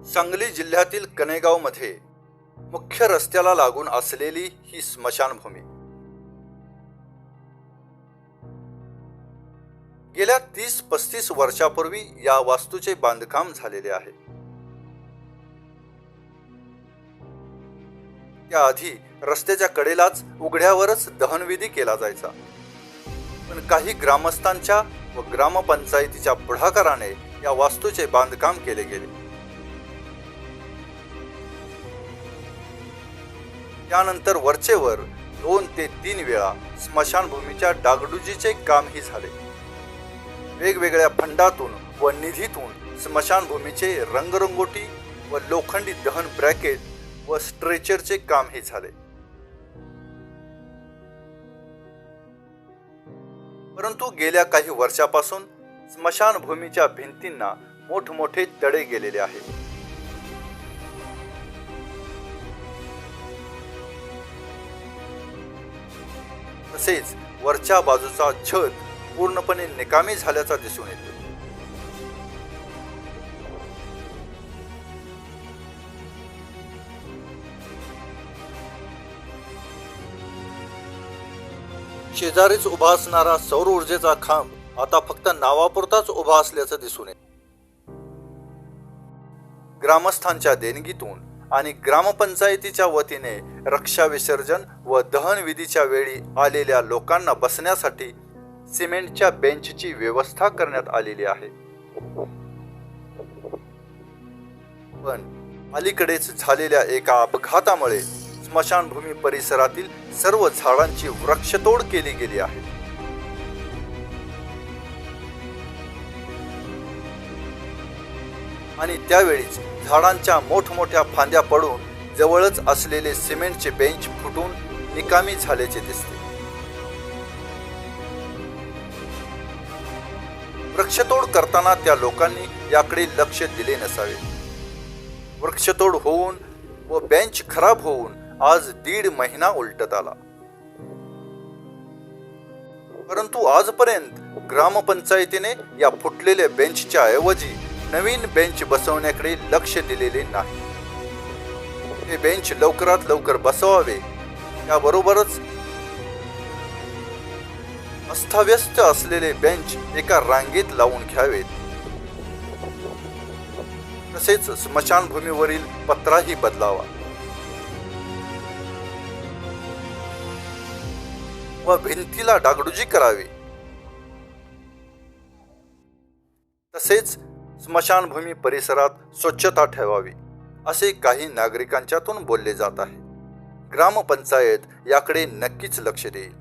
सांगली जिल्ह्यातील कनेगावमध्ये मुख्य रस्त्याला लागून असलेली ही स्मशानभूमी गेल्या 30-35 वर्षापूर्वी या वास्तूचे बांधकाम झालेले आहे। त्याआधी रस्त्याच्या कडेलाच उघड्यावरच दहनविधी केला जायचा, पण काही ग्रामस्थांच्या व ग्रामपंचायतीच्या पुढाकाराने या वास्तूचे बांधकाम केले गेले। त्यानंतर वरचेवर 2 ते 3 वेळा स्मशानभूमीच्या डागडुजीचे कामही झाले। वेगवेगळ्या फंडातून व निधीतून स्मशानभूमीचे रंगरंगोटी व लोखंडी दहन ब्रॅकेट व स्ट्रेचरचे कामही झाले। परंतु गेल्या काही वर्षापासून स्मशानभूमीच्या भिंतींना मोठमोठे तडे गेलेले आहेत। तसेच वरच्या बाजूचा छत पूर्णपणे निकामी झाल्याचा दिसून येतो। शेजारीच उभा असणारा सौर ऊर्जेचा खांब आता फक्त नावापुरताच उभा असल्याचं दिसून येतं। ग्रामस्थांच्या देणगीतून आणि ग्रामपंचायतीच्या वतीने रक्षा विसर्जन व दहन विधीच्या वेळी आलेल्या लोकांना बसण्यासाठी सिमेंटच्या बेंचची व्यवस्था करण्यात आलेली आहे। पण अलीकडेच झालेल्या एका अपघातामुळे स्मशानभूमी परिसरातील सर्व झाडांची वृक्षतोड केली गेली आहे। आणि त्यावेळीच झाडांच्या मोठमोठ्या फांद्या पडून जवळच असलेले सिमेंटचे बेंच फुटून निकामी झाल्याचे दिसते। वृक्षतोड करताना त्या लोकांनी याकडे लक्ष दिले नसावे। वृक्षतोड होऊन व बेंच खराब होऊन आज 1.5 महिना उलटत आला, परंतु आजपर्यंत ग्रामपंचायतीने या फुटलेल्या बेंचच्या ऐवजी नवीन बेंच बसवण्याकडे लक्ष दिलेले नाही। हे बेंच लवकरात लवकर बसवावे, त्याबरोबरच अस्ताव्यस्त असलेले बेंच एका रांगेत लावून घ्यावेत। तसेच स्मशानभूमीवरील पत्राही बदलावा व भिंतीला डागडुजी करावी। तसेच स्मशानभूमी परिसरात स्वच्छता ठेवावी, असे काही नागरिकांच्यातून बोलले जात आहे। ग्रामपंचायत याकडे नक्कीच लक्ष देईल।